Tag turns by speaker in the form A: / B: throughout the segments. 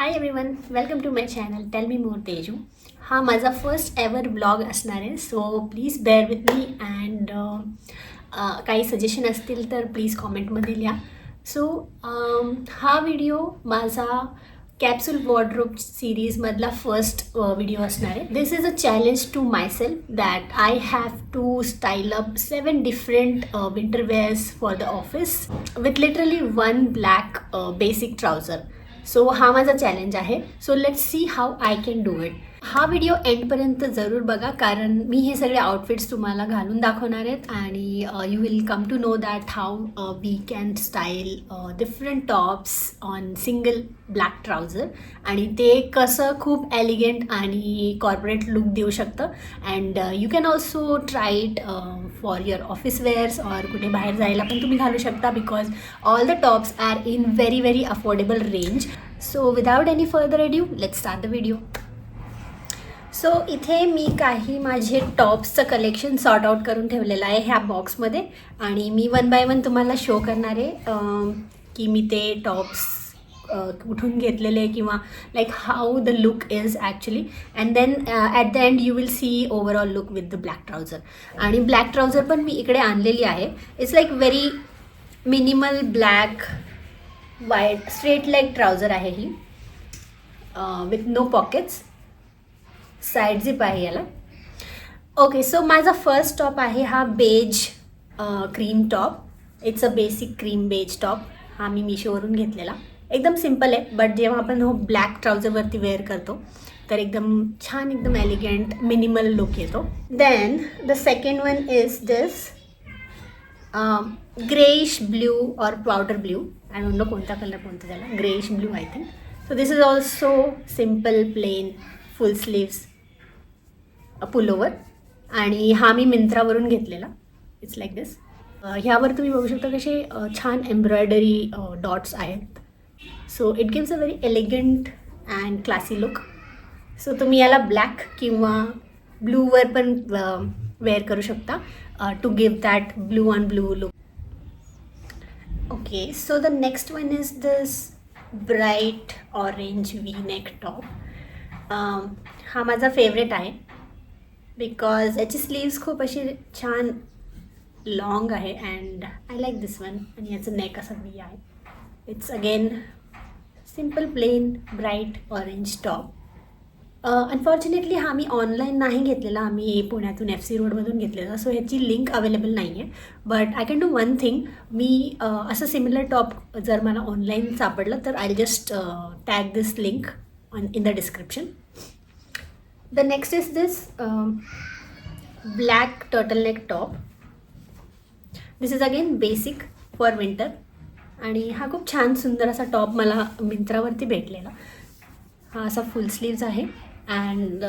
A: High everyone, welcome to my channel tell me more Teju. हा माझा first ever blog असणार आहे, so please bear with me and काही suggestion असतील तर प्लीज कॉमेंटमध्ये लिहा. सो हा व्हिडिओ माझा कॅप्सूल वॉर्डरोब सिरीजमधला फर्स्ट व्हिडिओ असणार आहे. This is a challenge to myself that I have to style up 7 different winter wears for the office with literally 1 black basic trouser. So हा माझा challenge आहे. So let's see how I can do it. हा video एंडपर्यंत जरूर बघा, कारण मी हे सगळे outfits तुम्हाला घालून दाखवणार आहेत आणि you will come to know that how we can style different tops on single black trouser आणि ते कसं खूप एलिगंट आणि कॉर्पोरेट लुक देऊ शकतं. And you can also try it for your office wears और कुठे बाहेर जायला पण तुम्ही घालू शकता, because all the tops are in very very affordable range. So without any further edu let's start the video. So इथे मी काही माझे टॉप्सचं कलेक्शन सॉर्ट आउट करून ठेवलेलं आहे ह्या बॉक्समध्ये आणि मी 1 बाय 1 तुम्हाला शो करणार आहे की मी ते टॉप्स कुठून घेतलेले किंवा like how the look is actually. And then at the end you will see overall look with the black trouser. आणि ब्लॅक ट्राउझर पण मी इकडे आणलेली आहे. It's like very minimal black wide straight leg trouser आहे ही, with no pockets. Side zip आहे याला. ओके, सो माझा फर्स्ट टॉप आहे हा beige cream top. It's a basic cream beige top. हा मी मिशोवरून घेतलेला. एकदम सिम्पल आहे, बट जेव्हा आपण हो ब्लॅक ट्राउझरवरती वेअर करतो तर एकदम छान, एकदम एलिगंट मिनिमल लुक येतो. Then the second one is this greyish blue or powder blue. I don't know कोणता कलर कोणता त्याला, greyish blue I think. So this is also simple plain full sleeves pullover आणि हा मी मिंत्रावरून घेतलेला. It's like this. ह्यावर तुम्ही बघू शकता कसे छान एम्ब्रॉयडरी डॉट्स आहेत. So it gives a very elegant and classy look. So तुम्ही याला ब्लॅक किंवा ब्लूवर पण वेअर करू शकता to give that blue on blue look. Okay, so the next one is this bright orange V neck top. हा माझा favourite आहे because याची स्लीव्स खूप अशी छान लॉंग आहे and I like this one. आणि याचं नेक असं वी आहे. It's again simple plain bright orange top. Unfortunately हा मी ऑनलाईन नाही घेतलेला, आम्ही पुण्यातून FC रोडमधून घेतलेला. सो ह्याची लिंक अवेलेबल नाही आहे. But I can do one thing. मी असं सिमिलर टॉप जर मला ऑनलाईन सापडलं तर I just tag this link in the description. The next is this black turtleneck top. This is again basic for winter आणि हा खूप छान सुंदर असा टॉप मला मिंत्रावरती भेटलेला. हा असा फुल स्लीव्ज आहे अँड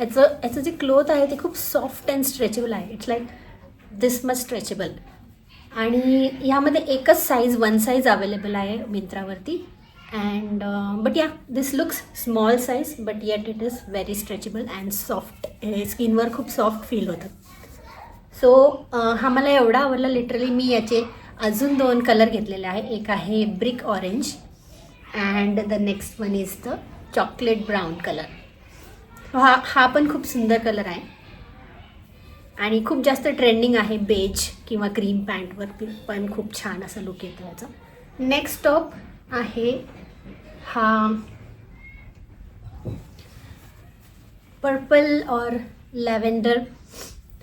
A: याचं जे क्लोथ आहे ते खूप सॉफ्ट अँड स्ट्रेचेबल आहे. It's like this much stretchable. आणि ह्यामध्ये एकच साईज 1 साईज अवेलेबल आहे मिंत्रावरती. And but yeah, this looks small size but yet it is very stretchable and soft. स्किनवर खूप सॉफ्ट फील होतं. सो हा मला एवढा आवडला. लिटरली मी याचे अजून 2 कलर घेतलेले आहे. एक आहे brick orange and the next one is the chocolate brown colour. हा पण खूप सुंदर कलर आहे आणि खूप जास्त ट्रेंडिंग आहे. बेज किंवा क्रीम पॅन्टवर पण खूप छान असा लुक येतो याचा. नेक्स्ट टॉप आहे हा पर्पल और लॅव्हेंडर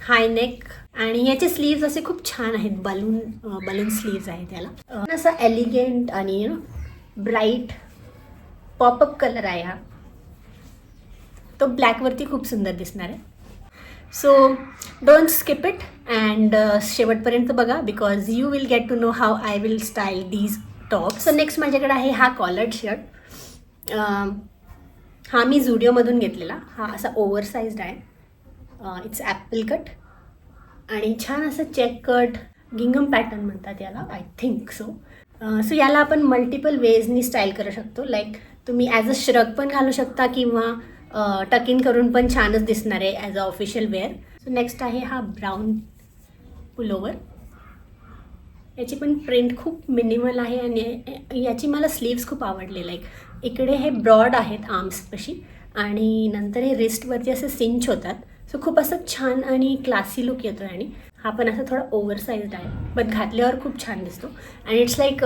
A: हाय नेक आणि याचे स्लीव्ज असे खूप छान आहेत. बलून स्लीव्ज आहेत त्याला. असा एलिगंट आणि ब्राईट पॉपअप कलर आहे हा. तो ब्लॅकवरती खूप सुंदर दिसणार आहे. So don't skip it and शेवटपर्यंत बघा, because you will get to know how I will style these top. So next माझ्याकडे आहे हा कॉलर्ड शर्ट. हा मी झुडिओमधून घेतलेला. हा असा ओव्हरसाइज्ड आहे. इट्स ॲपल कट आणि छान असं चेक कट गिंगम पॅटर्न म्हणतात याला, आय थिंक सो. सो याला आपण मल्टिपल वेजनी स्टाईल करू शकतो. लाईक तुम्ही ॲज अ श्रग पण घालू शकता किंवा टक इन करून पण छानच दिसणार आहे as a official wear. So next आहे हा ब्राऊन पुलोवर. याची पण प्रिंट खूप मिनिमल आहे आणि याची मला स्लीव्स खूप आवडले. लाईक इकडे हे ब्रॉड आहेत आर्म्सपाशी आणि नंतर हे रिस्टवरती असे सिंच होतात. सो खूप असं छान आणि क्लासी लुक येतो आहे. आणि हा पण असा थोडा ओव्हरसाईज्ड आहे, बट घातल्यावर खूप छान दिसतो. आणि it's like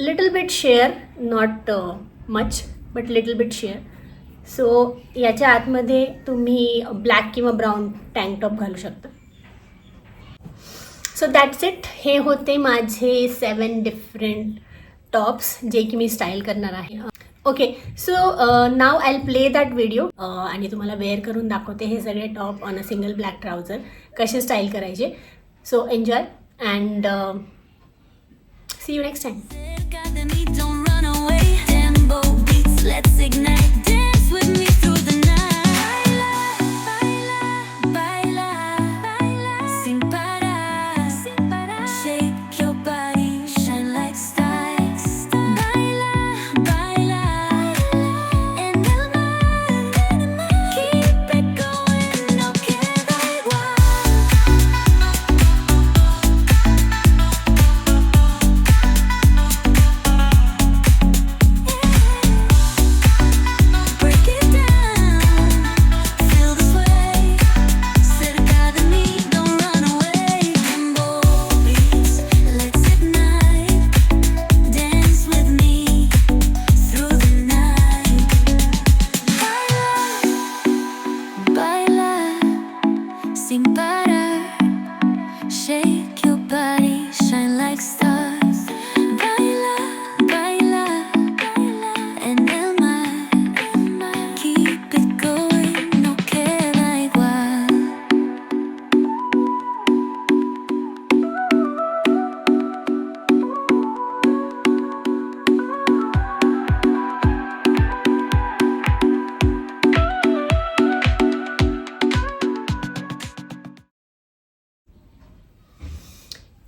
A: little bit share, not much but little bit share. So याच्या आतमध्ये तुम्ही ब्लॅक किंवा ब्राऊन टँक टॉप घालू शकता. So that's it. हे होते माझे 7 डिफरंट टॉप्स जे की मी स्टाईल करणार आहे. Okay, so now I play that video आणि तुम्हाला वेअर करून दाखवते हे सगळे top on a single black trouser कसे स्टाईल करायचे. So enjoy and see you next time.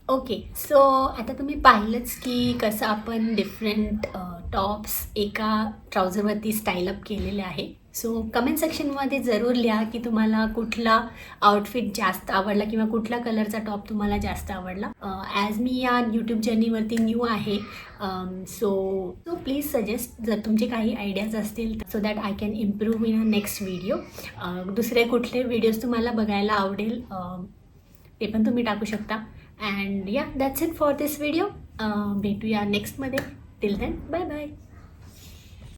A: Okay, so आता तुम्ही पाहिलंच की कसं आपण डिफरंट टॉप्स एका ट्राउझरवरती स्टाईल अप केलेले आहे. सो कमेंट सेक्शनमध्ये जरूर लिहा की तुम्हाला कुठला आउटफिट जास्त आवडला किंवा कुठल्या कलरचा टॉप तुम्हाला जास्त आवडला. ॲज मी या यूट्यूब जर्नीवरती न्यू आहे, सो प्लीज सजेस्ट जर तुमचे काही आयडियाज असतील so that I can improve in a next video. दुसरे कुठले व्हिडिओज तुम्हाला बघायला आवडेल ते पण तुम्ही टाकू शकता. And yeah, that's it for this video. भेटूया नेक्स्टमध्ये. Till then bye bye.